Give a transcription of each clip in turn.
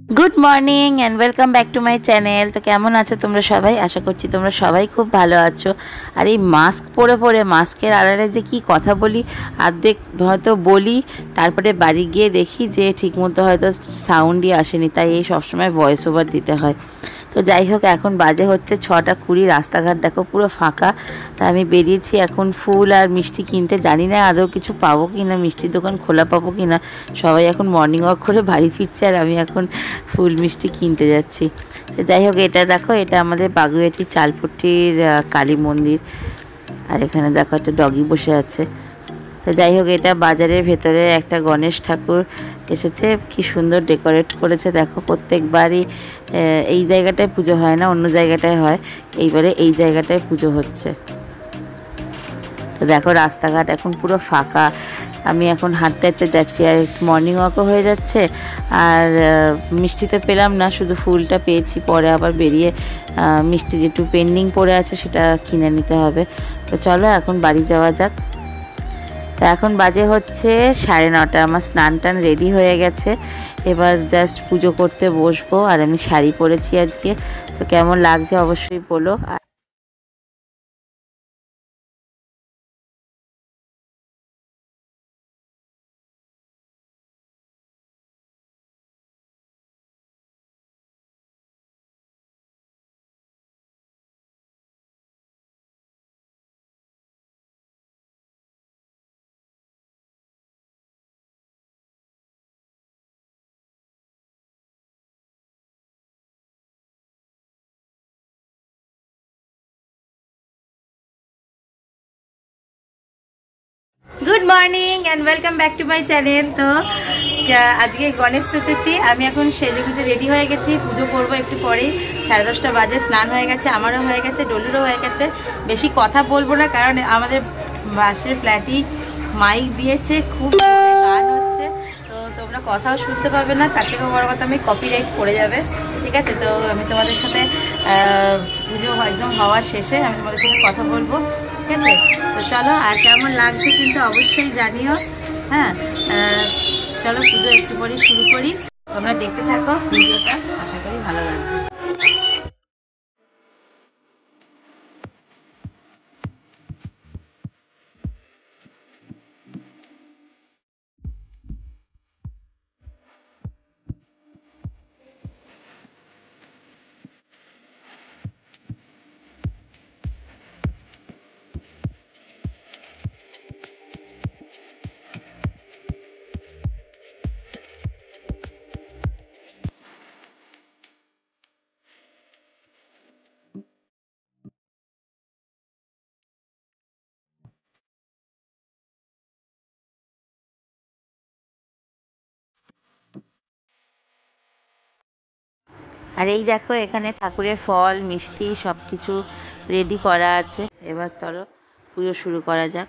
Good morning and welcome back to my channel. তো কেমন আছো তোমরা সবাই? আশা করছি তোমরা সবাই খুব ভালো আছো। আর এই মাস্ক পরে পরে মাস্কের আড়ালে যে কি কথা বলি, অর্ধেক হয়তো বলি, তারপরে বাড়ি গিয়ে দেখি যে ঠিকমতো হয়তো সাউন্ডই আসেনি, তাই এই সবসময় ভয়েস ওভার দিতে হয়। তো যাই হোক, এখন বাজে হচ্ছে 6টা 20, রাস্তাঘাট দেখো পুরো ফাঁকা। তা আমি বেরিয়েছি এখন ফুল আর মিষ্টি কিনতে। জানি না আদৌ কিছু পাবো কি না, মিষ্টির দোকান খোলা পাবো কি না। সবাই এখন মর্নিং ওয়াক করে বাড়ি ফিরছে আর আমি এখন ফুল মিষ্টি কিনতে যাচ্ছি। তো যাই হোক, এটা দেখো, এটা আমাদের বাগুইআটির চালপট্টির কালী মন্দির। আর এখানে দেখো একটা ডগি বসে আছে। তো যাই হোক, এটা বাজারের ভেতরে একটা গণেশ ঠাকুর এসেছে, কি সুন্দর ডেকোরেট করেছে দেখো। প্রত্যেকবারই এই জায়গাটায় পুজো হয় না, অন্য জায়গাটায় হয়, এইবারে এই জায়গাটায় পুজো হচ্ছে। তো দেখো রাস্তাঘাট এখন পুরো ফাঁকা। আমি এখন হাঁটতে হাঁটতে যাচ্ছি, আর একটু মর্নিং ওয়াকও হয়ে যাচ্ছে। আর মিষ্টি তো পেলাম না, শুধু ফুলটা পেয়েছি। পরে আবার বেরিয়ে মিষ্টি যেটু পেন্ডিং পড়ে আছে সেটা কিনে নিতে হবে। তো চলো এখন বাড়ি যাওয়া যাক। তো এখন বাজে হচ্ছে 9:30। আমার স্নান টান রেডি হয়ে গেছে, এবার জাস্ট পুজো করতে বসবো। আর আমি শাড়ি পরেছি আজকে। তো কেমন লাগছে অবশ্যই বলো। Good morning and welcome back to my channel. তো আজকে গণেশ চতুর্থী, আমি এখন সেজেগুজে রেডি হয়ে গেছি, পুজো করবো একটু পরেই। 10:30 বাজে, স্নান হয়ে গেছে, আমারও হয়ে গেছে, ডলুরও হয়ে গেছে। বেশি কথা বলবো না, কারণ আমাদের পাশের ফ্ল্যাটই মাইক দিয়েছে, খুব জোরে গান হচ্ছে। তো তোমরা কথাও শুনতে পাবে না, তার থেকেও বড় কথা আমি কপিরাইট পড়ে যাবে। ঠিক আছে, তো আমি তোমাদের সাথে পুজো একদম হওয়ার শেষে আমি তোমাদের সাথে কথা বলবো। ঠিক আছে, তো চলো। আর কেমন লাগছে কিন্তু অবশ্যই জানিও। হ্যাঁ, চলো পুজো একটু পরে শুরু করি। তোমরা দেখতে থাকো ভিডিওটা, আশা করি ভালো লাগবে। আর এই দেখো, এখানে ঠাকুরের ফল মিষ্টি সব কিছু রেডি করা আছে। এবার চলো পুজো শুরু করা যাক।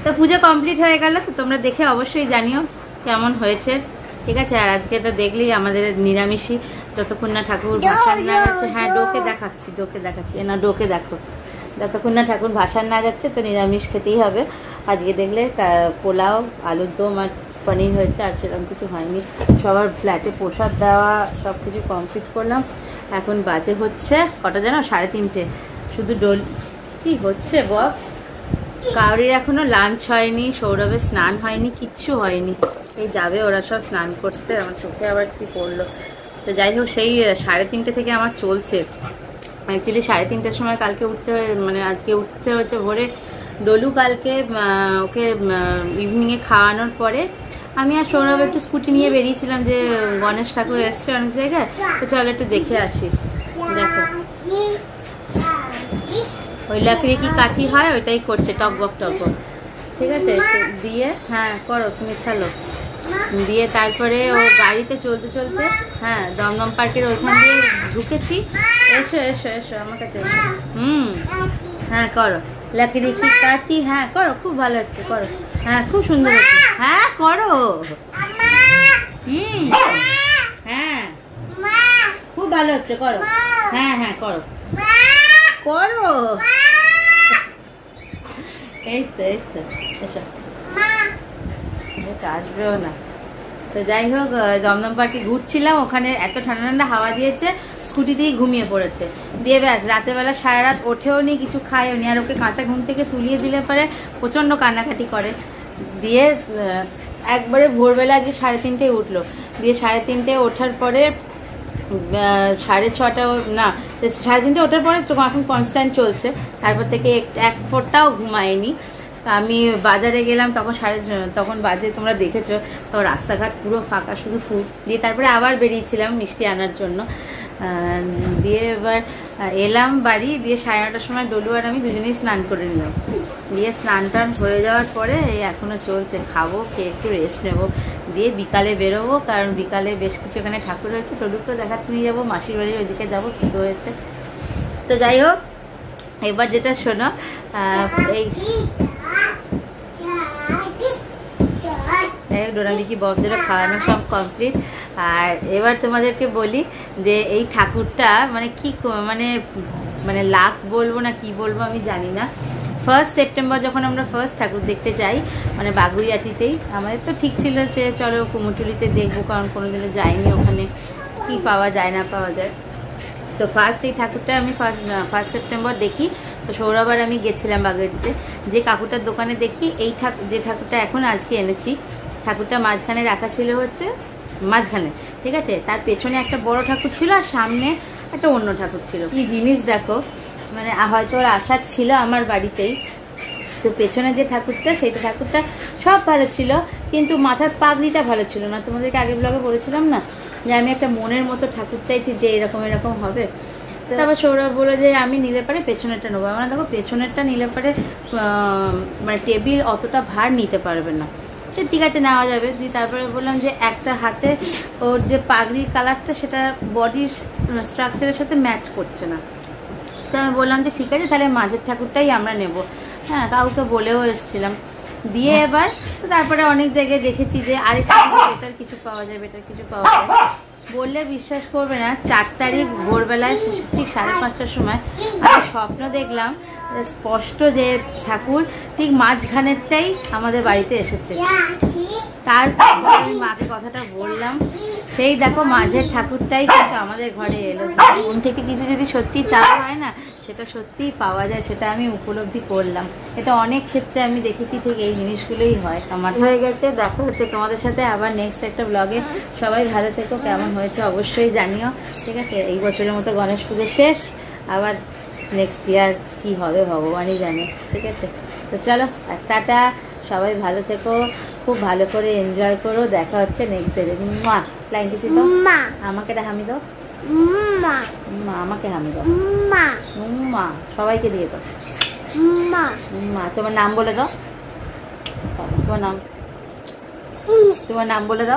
তো পুজো কমপ্লিট হয়ে গেল, তোমরা দেখে অবশ্যই জানিও কেমন হয়েছে, ঠিক আছে। আর আজকে তো দেখলেই আমাদের নিরামিষই, যতক্ষণ না ঠাকুর ভাসান না যাচ্ছে। হ্যাঁ ডোকে দেখাচ্ছি না, ডোকে দেখো, যতক্ষণ না ঠাকুর ভাসান না যাচ্ছে তো নিরামিষ খেতেই হবে। আজকে দেখলে পোলাও, আলুর দম আর পনির হয়েছে, আর সেরকম কিছু হয়নি। সবার ফ্ল্যাটে প্রসাদ দেওয়া সব কিছু কমপ্লিট করলাম। এখন বাজে হচ্ছে কটা জানো, 3:30। শুধু ডোল কি হচ্ছে বল, কাউরির এখনো লাঞ্চ হয়নি, সৌরভের স্নান হয়নি, কিচ্ছু হয়নি। এই যাবে ওরা সব স্নান করতে, আমার চোখে আবার কি পড়লো। তো যাই হোক, সেই 3:30 থেকে আমার চলছে। অ্যাকচুয়ালি 3:30টার সময় কালকে উঠতে মানে আজকে উঠতে হয়েছে ভোরে। ডলু কালকে ওকে ইভিনিংয়ে খাওয়ানোর পরে আমি আর সৌরভ একটু স্কুটি নিয়ে বেরিয়েছিলাম যে গণেশ ঠাকুর এসছে অনেক জায়গায়, তো চলো একটু দেখে আসি। দেখো ওই লাকড়ি কি কাঠি হয় ওইটাই করছে, টকবক, ঠিক আছে। দিয়ে হ্যাঁ করো, তুমি ছালো। দিয়ে তারপরে ও গাড়িতে চলতে চলতে হ্যাঁ দমদম পার্কের ওইখান দিয়ে ঢুকেছি। এসো আমার কাছে। হ্যাঁ করো, লাকড়ি কি কাঠি, হ্যাঁ করো, খুব ভালো হচ্ছে, করো। হ্যাঁ খুব সুন্দর হচ্ছে, হ্যাঁ করো। হ্যাঁ খুব ভালো হচ্ছে, করো। হ্যাঁ করো করো। এই তো এসো, আসবেও না। তো যাই হোক, দমদম পার্কে ঘুরছিলাম, ওখানে এত ঠান্ডা ঠান্ডা হাওয়া দিয়েছে, স্কুটিতেই ঘুমিয়ে পড়েছে। দিয়ে ব্যাস রাতের বেলা সারা রাত ওঠেও নি, কিছু খায়ও নি। আর ওকে কাঁচা ঘুম থেকে তুলিয়ে দিলে পরে প্রচন্ড কান্নাকাটি করে। দিয়ে একবারে ভোরবেলা আজকে 3:30টায় উঠলো। দিয়ে 3:30টায় ওঠার পরে 6:30 না 3:30 ওঠার পরে এখন কনস্ট্যান্ট চলছে। তারপর থেকে এক ফোঁটাও ঘুমায়নি। আমি বাজারে গেলাম, তখন বাজে তোমরা দেখেছো, তো রাস্তাঘাট পুরো ফাঁকা, শুধু ফুল। দিয়ে তারপরে আবার বেরিয়েছিলাম মিষ্টি আনার জন্য। দিয়ে এবার এলাম বাড়ি। দিয়ে 9:30টার সময় ডলু আর আমি দুজনেই স্নান করে নিলাম। দিয়ে স্নান টান হয়ে যাওয়ার পরে এই এখনো চলছে, খাবো, খেয়ে একটু রেস্ট নেবো। দিয়ে বিকালে বেরোবো, কারণ বিকালে বেশ কিছু এখানে ঠাকুর হয়েছে, ডলুকে দেখাতে নিয়ে যাবো, মাসির বাড়ির ওইদিকে যাবো, পুজো হয়েছে। তো যাই হোক, এবার যেটা শোনো, এই ডোনামিকি ববদেরও খাওয়ানো সব কমপ্লিট। আর এবার তোমাদেরকে বলি যে এই ঠাকুরটা মানে কি মানে লাখ বলবো না কি বলবো আমি জানি না। 1 সেপ্টেম্বর যখন আমরা ফার্স্ট ঠাকুর দেখতে যাই, মানে বাগুইয়াটিতেই, আমাদের তো ঠিক ছিল যে চলো কুমোরটুলিতে দেখবো, কারণ কোনোদিনও যাইনি ওখানে, কি পাওয়া যায় না পাওয়া যায়। তো ফার্স্ট এই ঠাকুরটা আমি 1 সেপ্টেম্বর দেখি। তো সৌরভ আর আমি গেছিলাম বাগুইয়াটিতে, যে কাকুটার দোকানে দেখি এই যে ঠাকুরটা এখন আজকে এনেছি, ঠাকুরটা মাঝখানে রাখা ছিল হচ্ছে মাঝখানে, ঠিক আছে। তার পেছনে একটা বড় ঠাকুর ছিল, আর সামনে একটা অন্য ঠাকুর ছিল। কি জিনিস দেখো, মানে হয়তো ওর আসার ছিল আমার বাড়িতেই। তো পেছনে যে ঠাকুরটা, সেইটা ঠাকুরটা সব ভালো ছিল, কিন্তু মাথার পাগড়িটা ভালো ছিল না। তোমাদেরকে আগে ব্লগে বলেছিলাম না যে আমি একটা মনের মতো ঠাকুর চাইছি, যে এরকম হবে। তারপর সৌরভ বললো যে আমি নিলে পারে পেছনেরটা নেবো। আমরা দেখো পেছনেরটা নিলে পারে মানে টেবিল অতটা ভার নিতে পারবে না, ঠিক আছে নেওয়া যাবে। দিয়ে তারপরে বললাম যে একটা হাতে ওর যে পাগড়ির কালারটা সেটা বডির স্ট্রাকচারের সাথে ম্যাচ করছে না। তো আমি বললাম যে ঠিক আছে তাহলে মাঝের ঠাকুরটাই আমরা নেব। হ্যাঁ কাউকে বলেও এসেছিলাম। দিয়ে এবার তো তারপরে অনেক জায়গায় দেখেছি যে আরেকটা বেটার কিছু পাওয়া যায়, বললে বিশ্বাস করবে না, 4 তারিখ ভোরবেলায় ঠিক 5:30টার সময় আমি স্বপ্ন দেখলাম স্পষ্ট যে ঠাকুর ঠিক মাঝখানেরটাই আমাদের বাড়িতে এসেছে। তারপর আমি মাকে কথাটা বললাম, সেই দেখো মাঝের ঠাকুরটাই কিন্তু আমাদের ঘরে এলো। মন থেকে কিছু যদি সত্যি চাওয়া হয় না, সেটা সত্যিই পাওয়া যায়, সেটা আমি উপলব্ধি করলাম। এটা অনেক ক্ষেত্রে আমি দেখেছি, ঠিক এই জিনিসগুলোই হয়। আমার হয়ে গেছে, দেখা হচ্ছে তোমাদের সাথে আবার নেক্সট একটা ব্লগে। সবাই ভালো থেকো, কেমন হয়েছে অবশ্যই জানিও, ঠিক আছে। এই বছরের মতো গণেশ পুজো শেষ, আবার নেক্সট ইয়ার কি হবে ভগবানই জানে, ঠিক আছে। তো চলো টাটা, সবাই ভালো থেকো, খুব ভালো করে এনজয় করো। দেখা হচ্ছে নেক্সট ডে। মা ফ্লাইং কিস দাও, আমাকে এটা হামি দাও, মা আমাকে হামি দাও, মা সবাইকে দিয়ে দাও, মা। তোমার নাম বলে দাও, তোমার নাম বলে দাও।